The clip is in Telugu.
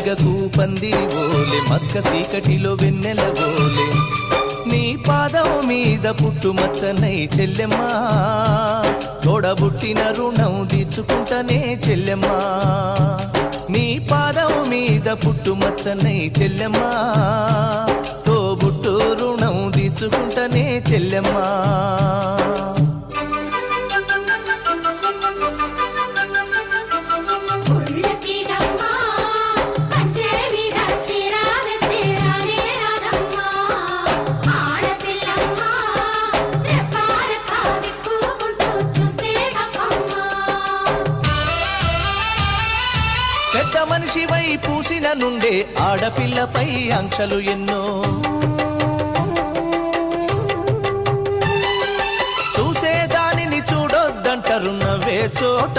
తీగకు పందిరి ఓలే మస్క సీకటిలో వెన్నెల ఓలే నీ పాదం మీద పుట్టుమచ్చనై చెల్లెమ్మా తోడబుట్టిన రుణం తీర్చుకుంటనే చెల్లెమ్మా నీ పాదం మీద పుట్టుమచ్చనై చెల్లెమ్మా తోబుట్టు రుణం తీర్చుకుంటనే చెల్లెమ్మా పెద్ద మనిషివై పూసిన నుండే ఆడపిల్లపై ఆంక్షలు ఎన్నో చూసేదానిని చూడొద్దంటారు నవ్వే చోట